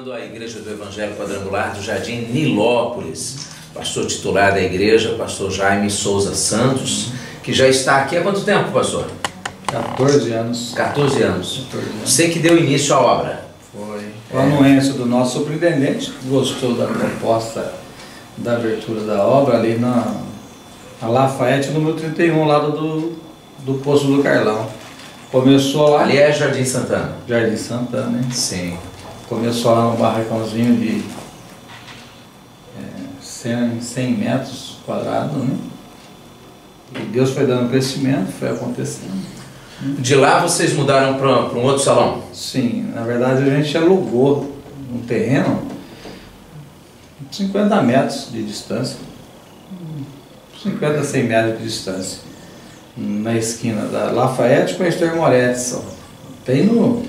visitando a Igreja do Evangelho Quadrangular do Jardim Nilópolis. Pastor titular da igreja, pastor Jaime Souza Santos, que já está aqui há quanto tempo, pastor? 14 anos. 14 anos. Você que deu início à obra. Foi. O anuêncio do nosso superintendente gostou da proposta da abertura da obra ali na Lafayette, número 31, ao lado do Poço do Carlão. Começou lá... Ali é Jardim Santana. Jardim Santana, né? Sim. Começou lá no barracãozinho de 100 metros quadrados, né? E Deus foi dando crescimento, foi acontecendo. De lá vocês mudaram para um outro salão? Sim, na verdade a gente alugou um terreno 50 metros de distância, 50 a 100 metros de distância, na esquina da Lafayette com a Esther Moretti, bem no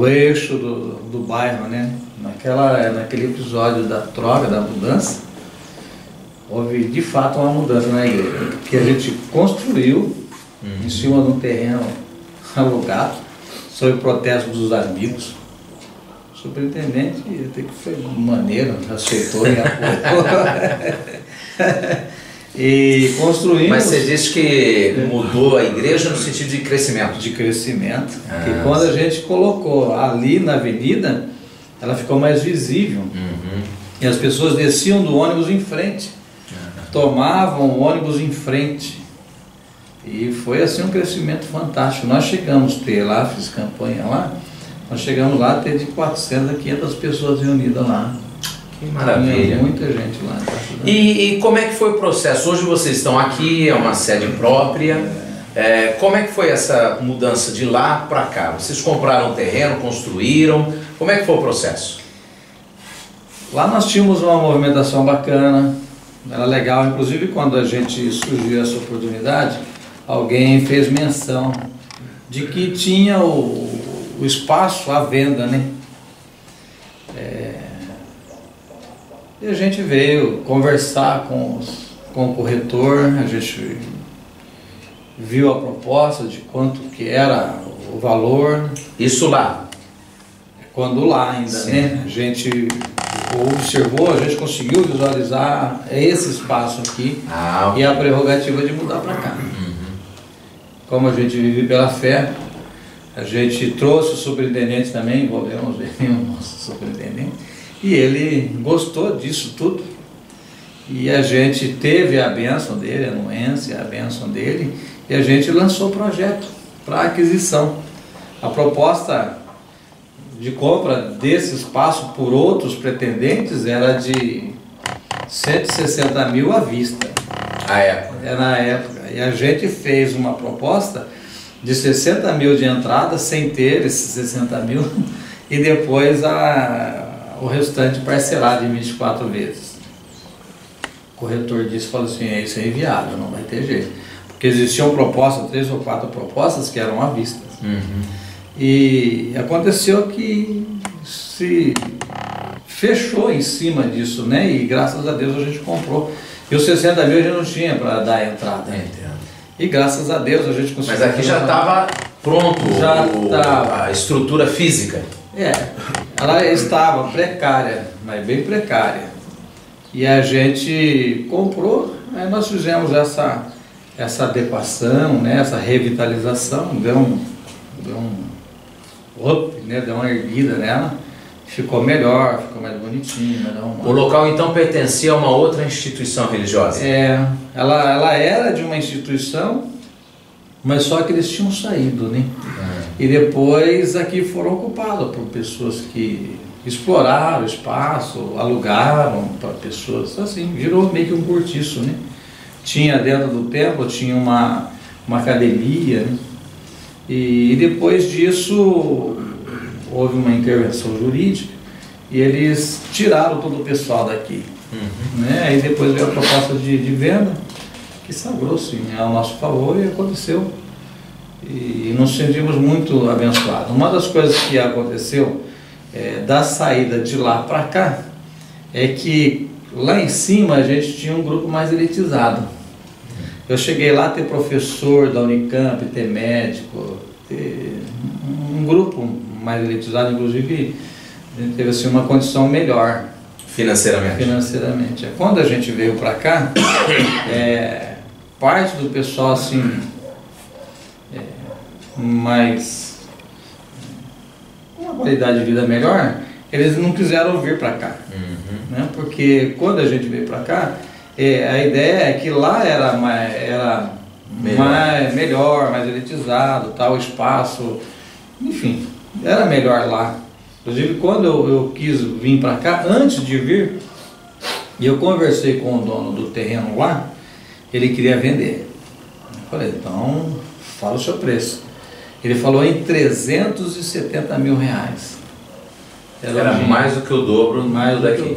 eixo do bairro, né? Naquele episódio da troca, da mudança, houve de fato uma mudança na igreja, que a gente construiu em cima de um terreno alugado, sob protesto dos amigos. O superintendente até que foi maneiro, aceitou e apoiou. E construímos... Mas você disse que mudou a igreja no sentido de crescimento. De crescimento. Que quando a gente colocou ali na avenida, ela ficou mais visível. E as pessoas desciam do ônibus em frente. Tomavam o ônibus em frente. E foi assim um crescimento fantástico. Nós chegamos a ter lá, fiz campanha lá, nós chegamos lá a ter de 400 a 500 pessoas reunidas lá. Que maravilha. Tinha muita gente lá. E como é que foi o processo? Hoje vocês estão aqui, é uma sede própria. Como é que foi essa mudança de lá para cá? Vocês compraram um terreno, construíram? Como é que foi o processo? Lá nós tínhamos uma movimentação bacana, era legal. Inclusive quando a gente surgiu essa oportunidade, alguém fez menção de que tinha o espaço à venda, né? E a gente veio conversar com o corretor, a gente viu a proposta de quanto que era o valor. Isso lá? Quando lá ainda, sim, né? A gente observou, a gente conseguiu visualizar esse espaço aqui e a prerrogativa de mudar para cá. Como a gente vive pela fé, a gente trouxe o superintendente também, envolvemos o nosso superintendente, e ele gostou disso tudo. E a gente teve a bênção dele, a anuência, a bênção dele, e a gente lançou o projeto para aquisição. A proposta de compra desse espaço por outros pretendentes era de 160 mil à vista. Na época. E a gente fez uma proposta de 60 mil de entrada, sem ter esses 60 mil, e depois o restante parcelado em 24 vezes. O corretor falou assim, isso é inviável, não vai ter jeito. Porque existiam propostas, 3 ou 4 propostas que eram à vista. E aconteceu que se fechou em cima disso, né? E graças a Deus a gente comprou. E os 60 mil a gente não tinha para dar a entrada. E graças a Deus a gente conseguiu. Mas aqui já estava pronto a estrutura física. Ela estava precária, mas bem precária. E a gente comprou, aí nós fizemos essa adequação, né? Essa revitalização, deu um up, né? Deu uma erguida nela. Ficou melhor, ficou mais bonitinho. O local então pertencia a uma outra instituição religiosa? Ela era de uma instituição, mas só que eles tinham saído, né? E depois aqui foram ocupados por pessoas que exploraram o espaço, alugaram para pessoas, assim, virou meio que um cortiço, né? Tinha dentro do templo, tinha uma academia, né? E depois disso houve uma intervenção jurídica e eles tiraram todo o pessoal daqui. Né? Aí depois veio a proposta de venda, que sagrou-se ao nosso favor e aconteceu. E nos sentimos muito abençoados. Uma das coisas que aconteceu da saída de lá para cá é que lá em cima a gente tinha um grupo mais elitizado. Eu cheguei lá a ter professor da Unicamp, ter médico, ter um grupo mais elitizado, inclusive a gente teve assim uma condição melhor financeiramente. Quando a gente veio para cá, parte do pessoal assim mais uma qualidade de vida melhor, eles não quiseram vir para cá, né? Porque quando a gente veio para cá, a ideia é que lá era melhor, mais elitizado, tal, espaço, enfim, era melhor lá. Inclusive, quando eu quis vir para cá, antes de vir, eu conversei com o dono do terreno lá, ele queria vender. Eu falei, então, fala o seu preço. Ele falou em 370 mil reais. Era mais do que o dobro daqui.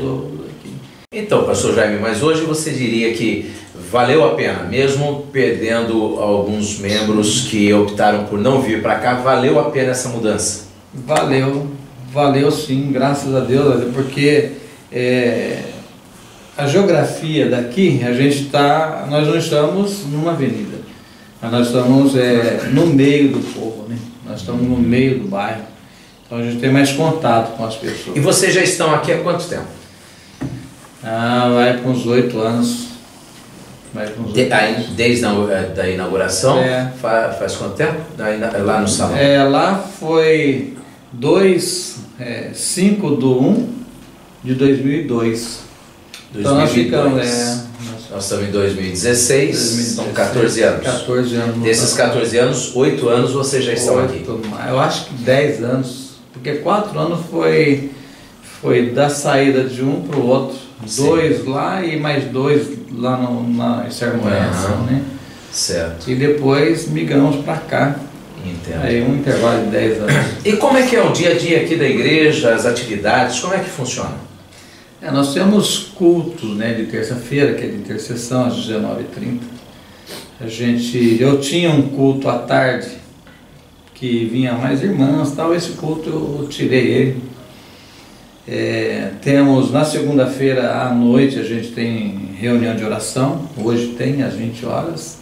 Então, pastor Jaime, mas hoje você diria que valeu a pena, mesmo perdendo alguns membros que optaram por não vir para cá, valeu a pena essa mudança? Valeu sim, graças a Deus, porque a geografia daqui, nós não estamos numa avenida, nós estamos no meio do povo, né? Nós estamos no meio do bairro, então a gente tem mais contato com as pessoas. E vocês já estão aqui há quanto tempo? Vai para uns 8 anos. Desde a inauguração? Faz quanto tempo? Lá no salão? Lá foi 5/1/2002. Então nós ficamos... Nós estamos em 2016, são 14 anos. 14 anos. Desses 14 anos, 8 anos vocês já estão aqui. Eu acho que 10 anos, porque 4 anos foi da saída de um para o outro. Sim. 2 lá e mais 2 lá na Sermoenção, né? Certo. E depois migramos para cá. Entendo. Aí um intervalo de 10 anos. E como é que é o dia a dia aqui da igreja, as atividades, como é que funciona? Nós temos cultos, né, de terça-feira, que é de intercessão, às 19h30. Eu tinha um culto à tarde, que vinha mais irmãs, tal. Esse culto eu tirei ele. Temos na segunda-feira à noite, a gente tem reunião de oração, hoje tem às 20 horas.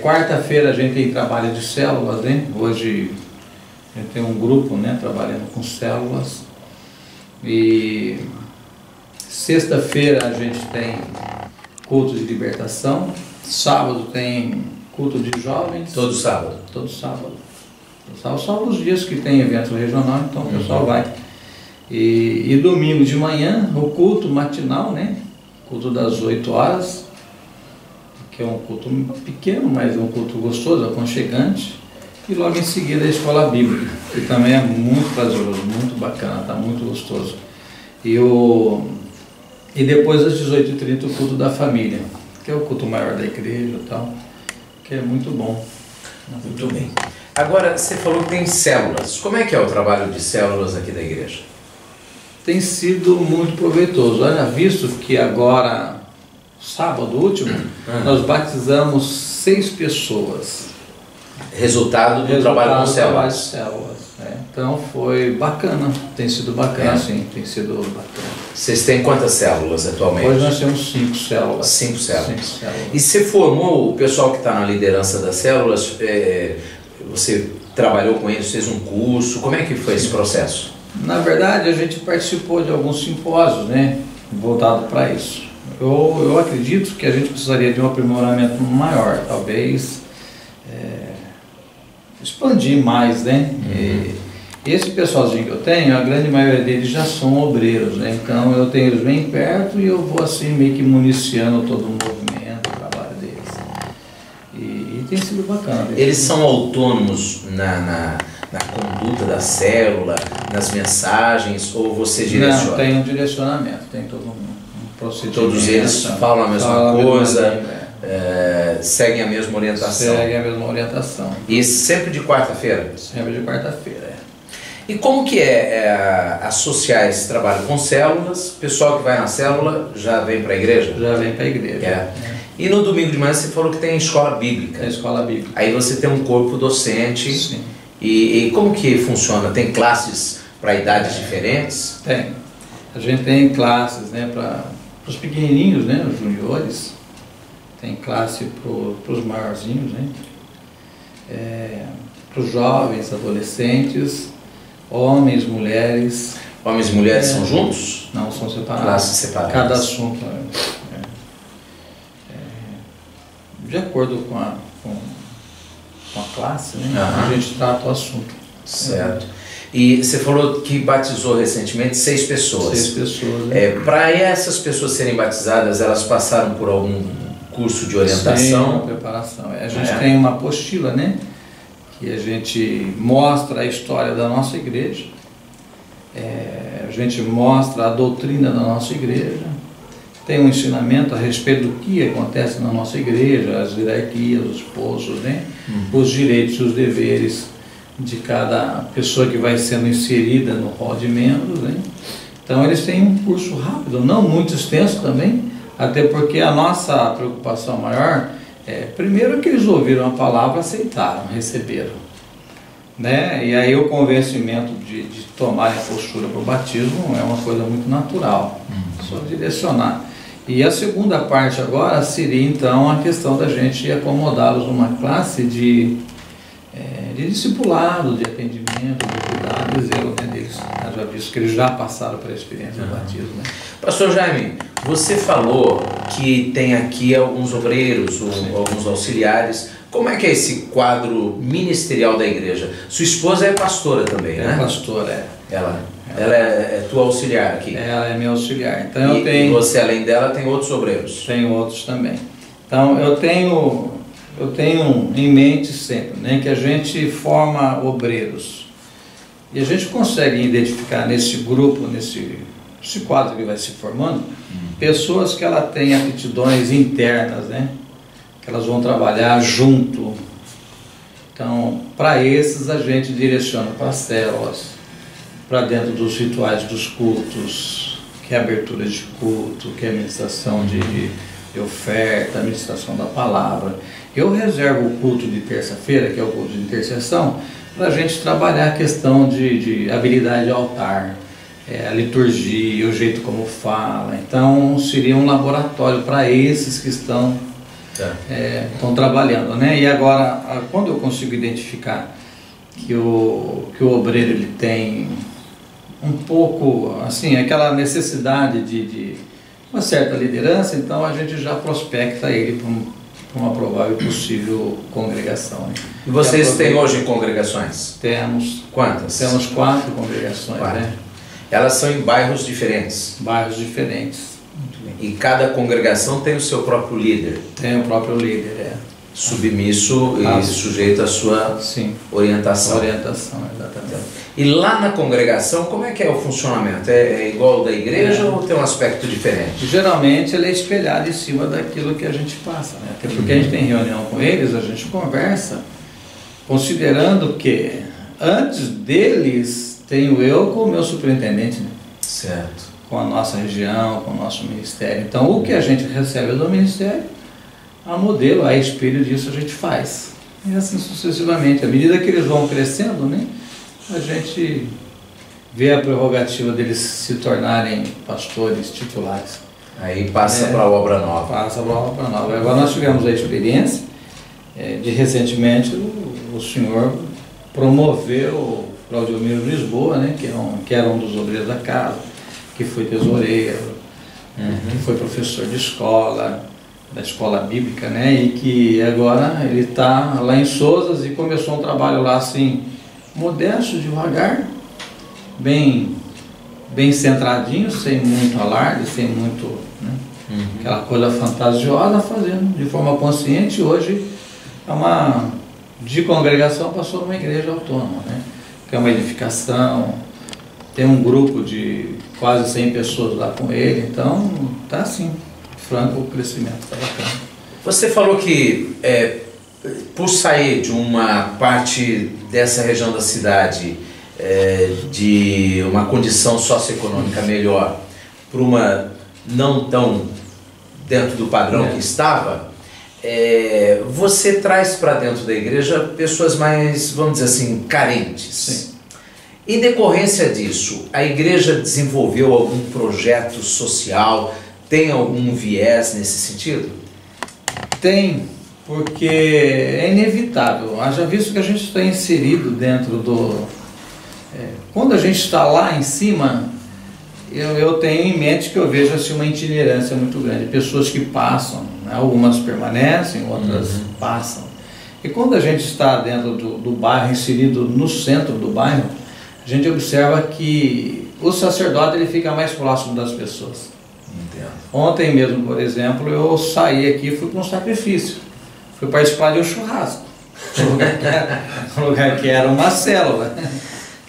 Quarta-feira a gente tem trabalho de células, né? Hoje a gente tem um grupo, né, trabalhando com células. E sexta-feira a gente tem culto de libertação. Sábado tem culto de jovens. Todo sábado? Todo sábado. Só os dias que tem evento regional, então o pessoal vai. E domingo de manhã, o culto matinal, né? Culto das 8 horas, que é um culto pequeno, mas é um culto gostoso, aconchegante. E logo em seguida a escola bíblica, que também é muito prazeroso, muito bacana, está muito gostoso. E depois às 18h30 o culto da família, que é o culto maior da igreja e tal, que é muito bom. Muito bem. Agora, você falou que tem células. Como é que é o trabalho de células aqui da igreja? Tem sido muito proveitoso. Olha, visto que agora, sábado último, nós batizamos 6 pessoas. Resultado do trabalho com células. Então foi bacana, tem sido bacana, sim, tem sido bacana. Vocês têm quantas células atualmente? Hoje nós temos 5 células. 5 células. E você formou o pessoal que está na liderança das células, você trabalhou com eles, fez um curso, como é que foi esse processo? Na verdade, a gente participou de alguns simpósios, né, voltado para isso. Eu acredito que a gente precisaria de um aprimoramento maior, talvez expandir mais, né? E esse pessoalzinho que eu tenho, a grande maioria deles já são obreiros, né? Então eu tenho eles bem perto e eu vou assim meio que municiando todo o movimento, o trabalho deles. E tem sido bacana. Eles são autônomos na conduta da célula, nas mensagens, ou você direciona? Não, tem um direcionamento, tem todo um procedimento. Todos eles falam a mesma coisa, seguem a mesma orientação? Seguem a mesma orientação. E sempre de quarta-feira? Sempre de quarta-feira, E como que é associar esse trabalho com células? O pessoal que vai na célula já vem para a igreja? Já vem para a igreja. E no domingo de manhã você falou que tem escola bíblica. Tem escola bíblica. Aí você tem um corpo docente. Sim. E como que funciona? Tem classes para idades diferentes? Tem. A gente tem classes, né, para os pequenininhos, né, os juniores. Tem classe para os maiorzinhos, né, para os jovens, adolescentes. Homens, mulheres. Homens e mulheres são juntos? Não, são separados. Classes separadas. Cada assunto de acordo com a classe, né? A gente trata o assunto. Certo. E você falou que batizou recentemente 6 pessoas. 6 pessoas. Né? Para essas pessoas serem batizadas, elas passaram por algum curso de orientação? Sim, uma preparação. A gente tem uma apostila, né? Que a gente mostra a história da nossa igreja, a gente mostra a doutrina da nossa igreja, tem um ensinamento a respeito do que acontece na nossa igreja, as hierarquias, os postos, né? Os direitos e os deveres de cada pessoa que vai sendo inserida no rol de membros, né? Então eles têm um curso rápido, não muito extenso também, até porque a nossa preocupação maior primeiro que eles ouviram a palavra, aceitaram, receberam, né? E aí o convencimento de tomarem a postura para o batismo é uma coisa muito natural, só direcionar. E a segunda parte agora seria então a questão da gente acomodá-los numa classe de discipulado, de atendimento, de cuidado e zelo, né, deles. Já visto que eles já passaram pela experiência do batismo. Né? Pastor Jaime, você falou que tem aqui alguns obreiros, alguns auxiliares. Como é que é esse quadro ministerial da igreja? Sua esposa é pastora também, né? É pastora, Ela é tua auxiliar aqui? Ela é minha auxiliar. Então e você, além dela, tem outros obreiros? Tenho outros também. Então eu tenho em mente sempre, né, que a gente forma obreiros. E a gente consegue identificar nesse grupo, nesse quadro que vai se formando, pessoas que ela têm aptidões internas, né, que elas vão trabalhar junto. Então, para esses a gente direciona para as células, para dentro dos rituais dos cultos, que é a abertura de culto, que é a administração de oferta, a administração da palavra. Eu reservo o culto de terça-feira, que é o culto de intercessão, para a gente trabalhar a questão de habilidade de altar, a liturgia, o jeito como fala. Então, seria um laboratório para esses que estão trabalhando, né? E agora, quando eu consigo identificar que o obreiro ele tem um pouco, assim, aquela necessidade de uma certa liderança, então a gente já prospecta ele para uma provável e possível congregação. Né? E vocês têm hoje congregações? Temos. Quantas? Temos 4 congregações. 4. Né? Elas são em bairros diferentes? Bairros diferentes. E cada congregação tem o seu próprio líder? Tem o próprio líder, Submisso e sujeito à sua orientação. Orientação, exatamente. E lá na congregação, como é que é o funcionamento? É igual ao da igreja ou tem um aspecto diferente? Geralmente ele é espelhado em cima daquilo que a gente passa, né? Até porque a gente tem reunião com eles, a gente conversa, considerando que antes deles tenho eu com o meu superintendente, né? Certo. Com a nossa região, com o nosso ministério. Então o que a gente recebe do ministério, a modelo, a espelho disso a gente faz. E assim sucessivamente. À medida que eles vão crescendo, né, a gente vê a prerrogativa deles se tornarem pastores titulares. Aí passa para a obra nova. Passa para a obra nova. Agora nós tivemos a experiência de recentemente o senhor promoveu o Claudio Miro Lisboa, né, que era um dos obreiros da casa, que foi tesoureiro, que foi professor de escola, da escola bíblica, né, e que agora ele está lá em Sousas e começou um trabalho lá assim, modesto, devagar, bem centradinho, sem muito alarde, sem muito, né, aquela coisa fantasiosa, fazendo de forma consciente. Hoje de congregação passou numa igreja autônoma, né, que é uma edificação, tem um grupo de quase 100 pessoas lá com ele, então está assim, franco o crescimento, está bacana. Você falou que por sair de uma parte dessa região da cidade de uma condição socioeconômica melhor para uma não tão dentro do padrão que estava, você traz para dentro da igreja pessoas mais, vamos dizer assim, carentes. Sim. Em decorrência disso, a igreja desenvolveu algum projeto social? Tem algum viés nesse sentido? Tem, porque é inevitável. Haja visto que a gente está inserido dentro Quando a gente está lá em cima, eu tenho em mente que eu vejo assim, uma itinerância muito grande, pessoas que passam, né? Algumas permanecem, outras passam. E quando a gente está dentro do bairro, inserido no centro do bairro, a gente observa que o sacerdote ele fica mais próximo das pessoas. Entendo. Ontem mesmo, por exemplo, eu saí aqui e fui para um sacrifício, fui participar de um churrasco, um lugar que era uma célula.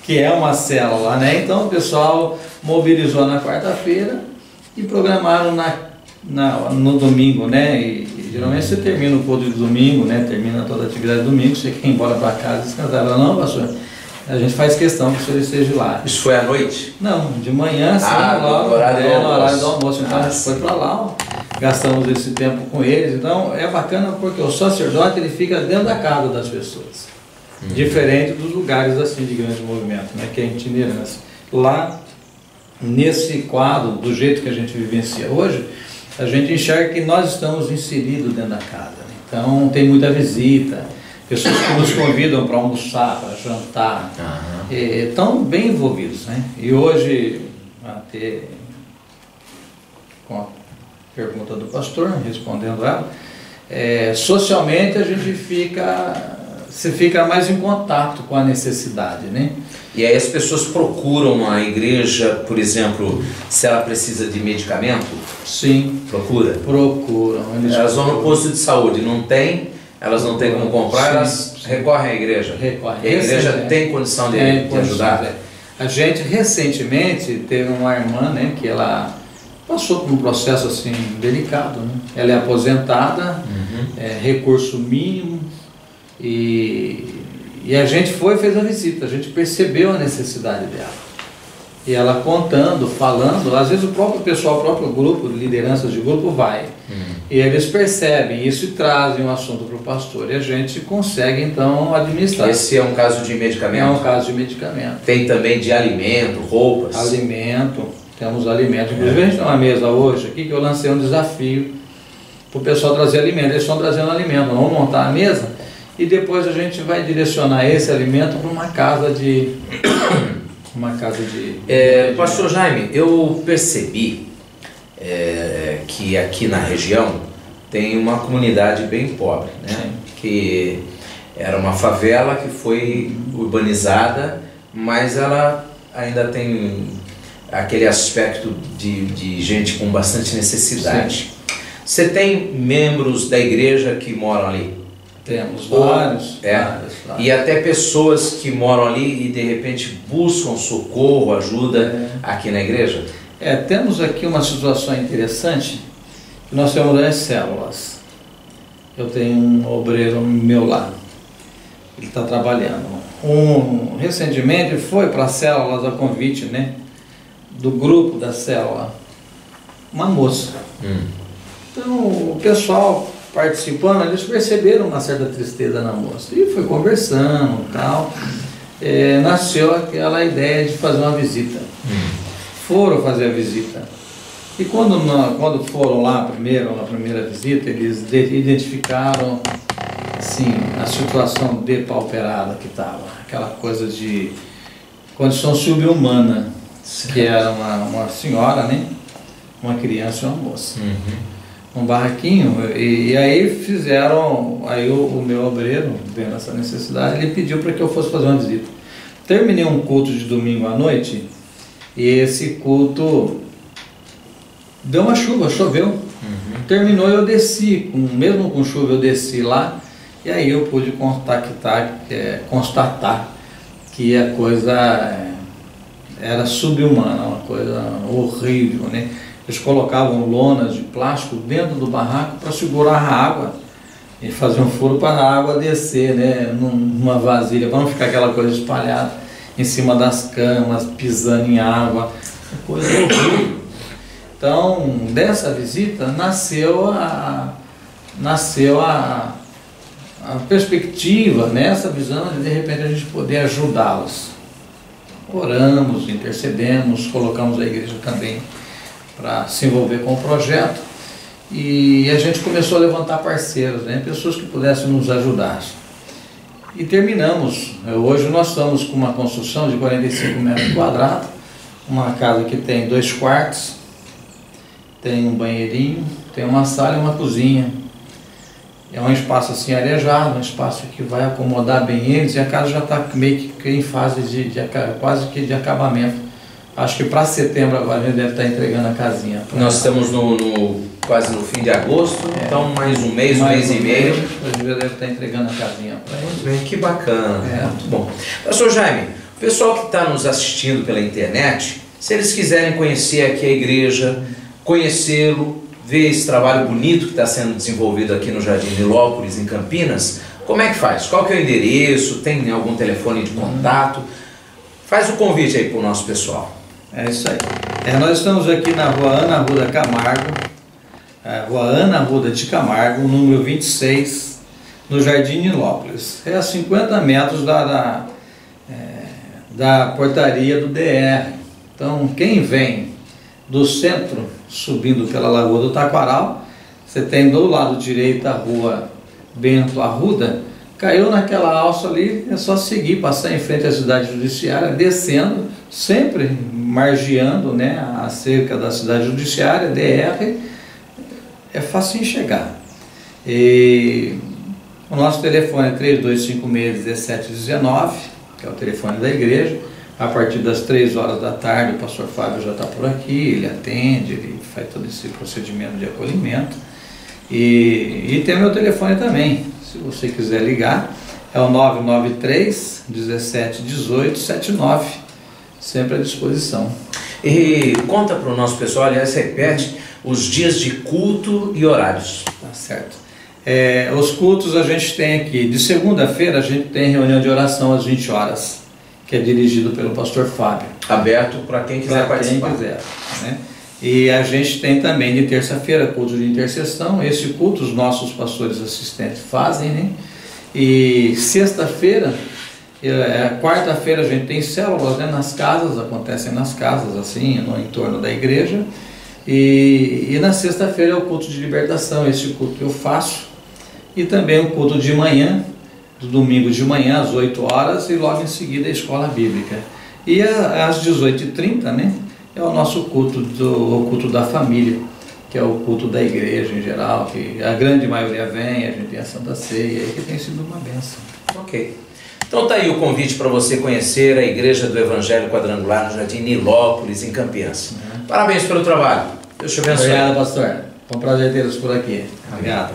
Que é uma célula, né? Então o pessoal mobilizou na quarta-feira e programaram no domingo, né? E geralmente você termina o culto de domingo, né? Termina toda a atividade de domingo, você quer ir embora para casa descansar. Não, pastor, a gente faz questão que o senhor esteja lá. Isso foi à noite? Não, de manhã, sim, logo, no horário do almoço. Então a gente foi para lá, ó, gastamos esse tempo com eles. Então é bacana porque o sacerdote ele fica dentro da casa das pessoas. Diferente dos lugares assim de grande movimento, né, que é a itinerância. Lá, nesse quadro, do jeito que a gente vivencia hoje, a gente enxerga que nós estamos inseridos dentro da casa. Né? Então tem muita visita, pessoas que nos convidam para almoçar, para jantar, estão bem envolvidos. Né? E hoje, até com a pergunta do pastor, respondendo ela, socialmente a gente fica mais em contato com a necessidade, né? E aí as pessoas procuram a igreja, por exemplo, se ela precisa de medicamento? Sim. Procuram. Elas vão no posto de saúde, não tem, elas não têm como comprar, elas recorrem à igreja. Recorrem. E a igreja tem condição de ajudar? A gente recentemente teve uma irmã, né, que ela passou por um processo assim delicado, né? Ela é aposentada, recurso mínimo. E a gente fez a visita, a gente percebeu a necessidade dela. E ela contando, falando, às vezes o próprio pessoal, o próprio grupo, lideranças de grupo vai. E eles percebem isso e trazem o assunto para o pastor. E a gente consegue então administrar. Esse é um caso de medicamento? É um caso de medicamento. Tem também de alimento, roupas? Alimento, temos alimento. Inclusive a gente tem uma mesa hoje aqui que eu lancei um desafio para o pessoal trazer alimento. Eles estão trazendo alimento, vamos montar a mesa. E depois a gente vai direcionar esse alimento para uma casa de... Pastor Jaime, eu percebi que aqui na região tem uma comunidade bem pobre, né? Que era uma favela que foi urbanizada, mas ela ainda tem aquele aspecto de gente com bastante necessidade. Sim. Você tem membros da igreja que moram ali? Temos vários. E até pessoas que moram ali e de repente buscam socorro, ajuda aqui na igreja? Temos aqui uma situação interessante, que nós temos as células. Eu tenho um obreiro meu lá, ele está trabalhando. Recentemente foi para as células a convite, né, do grupo da célula, uma moça. Então o pessoal participando, eles perceberam uma certa tristeza na moça e foi conversando e tal, nasceu aquela ideia de fazer uma visita. Foram fazer a visita e quando foram lá na primeira visita, eles identificaram assim, a situação depauperada que estava, aquela coisa de condição subhumana, que era uma senhora, né, uma criança e uma moça. Um barraquinho, e aí o meu obreiro, vendo essa necessidade, ele pediu para que eu fosse fazer uma visita. Terminei um culto de domingo à noite, e esse culto deu uma chuva, choveu. Terminou, eu desci, mesmo com chuva eu desci lá, e aí eu pude constatar que a coisa era subhumana, uma coisa horrível, né? Eles colocavam lonas de plástico dentro do barraco para segurar a água e fazer um furo para a água descer, né, numa vasilha, para não ficar aquela coisa espalhada em cima das camas, pisando em água, coisa horrível. Então, dessa visita nasceu a perspectiva, né, essa visão de repente a gente poder ajudá-los. Oramos, intercedemos, colocamos a igreja também para se envolver com o projeto, e a gente começou a levantar parceiros, né, pessoas que pudessem nos ajudar. e terminamos. Hoje nós estamos com uma construção de 45 metros quadrados, uma casa que tem 2 quartos, tem um banheirinho, tem uma sala e uma cozinha. É um espaço assim arejado, um espaço que vai acomodar bem eles, e a casa já está meio que em fase quase que de acabamento. Acho que para setembro agora a gente deve estar entregando a casinha. Nós estamos quase no fim de agosto, então mais um mês e meio. A gente já deve estar entregando a casinha para eles. Que bacana, muito bom. Pastor Jaime, o pessoal que está nos assistindo pela internet, se eles quiserem conhecer aqui a igreja, conhecê-lo, ver esse trabalho bonito que está sendo desenvolvido aqui no Jardim Nilópolis, em Campinas, como é que faz? Qual que é o endereço? Tem algum telefone de contato? Faz o convite aí para o nosso pessoal. É isso aí. Nós estamos aqui na Rua Ana Arruda Camargo, Rua Ana Arruda de Camargo, número 26, no Jardim Nilópolis. É a 50 metros da portaria do DR. Então, quem vem do centro, subindo pela Lagoa do Taquaral, você tem do lado direito a Rua Bento Arruda, caiu naquela alça ali, é só seguir, passar em frente à cidade judiciária, descendo, sempre margeando, né, a cerca da cidade judiciária, DR, é fácil chegar. E o nosso telefone é 3256-1719, que é o telefone da igreja. A partir das 3 horas da tarde o pastor Fábio já está por aqui, ele atende, ele faz todo esse procedimento de acolhimento. E tem meu telefone também, se você quiser ligar, é o 993 17 18 79, sempre à disposição. E conta para o nosso pessoal, aliás, repete os dias de culto e horários. Tá certo. Os cultos a gente tem aqui, de segunda-feira a gente tem reunião de oração às 20 horas, que é dirigido pelo pastor Fábio. Aberto para quem quiser participar. Quem quiser, né? E a gente tem também de terça-feira culto de intercessão. Esse culto os nossos pastores assistentes fazem, né? E sexta-feira, quarta-feira a gente tem células, né, nas casas, acontecem nas casas, assim, no entorno da igreja. E na sexta-feira é o culto de libertação, esse culto que eu faço. E também o culto de manhã, do domingo de manhã às 8 horas, e logo em seguida a escola bíblica. E às 18h30, né, é o nosso culto, o culto da família, que é o culto da igreja em geral, que a grande maioria vem, a gente tem a Santa Ceia, que tem sido uma bênção. Ok. Então tá aí o convite para você conhecer a Igreja do Evangelho Quadrangular no Jardim Nilópolis, em Campinas. Parabéns pelo trabalho. Deus te abençoe. Obrigado, pastor. Foi um prazer tê-los por aqui. Obrigado.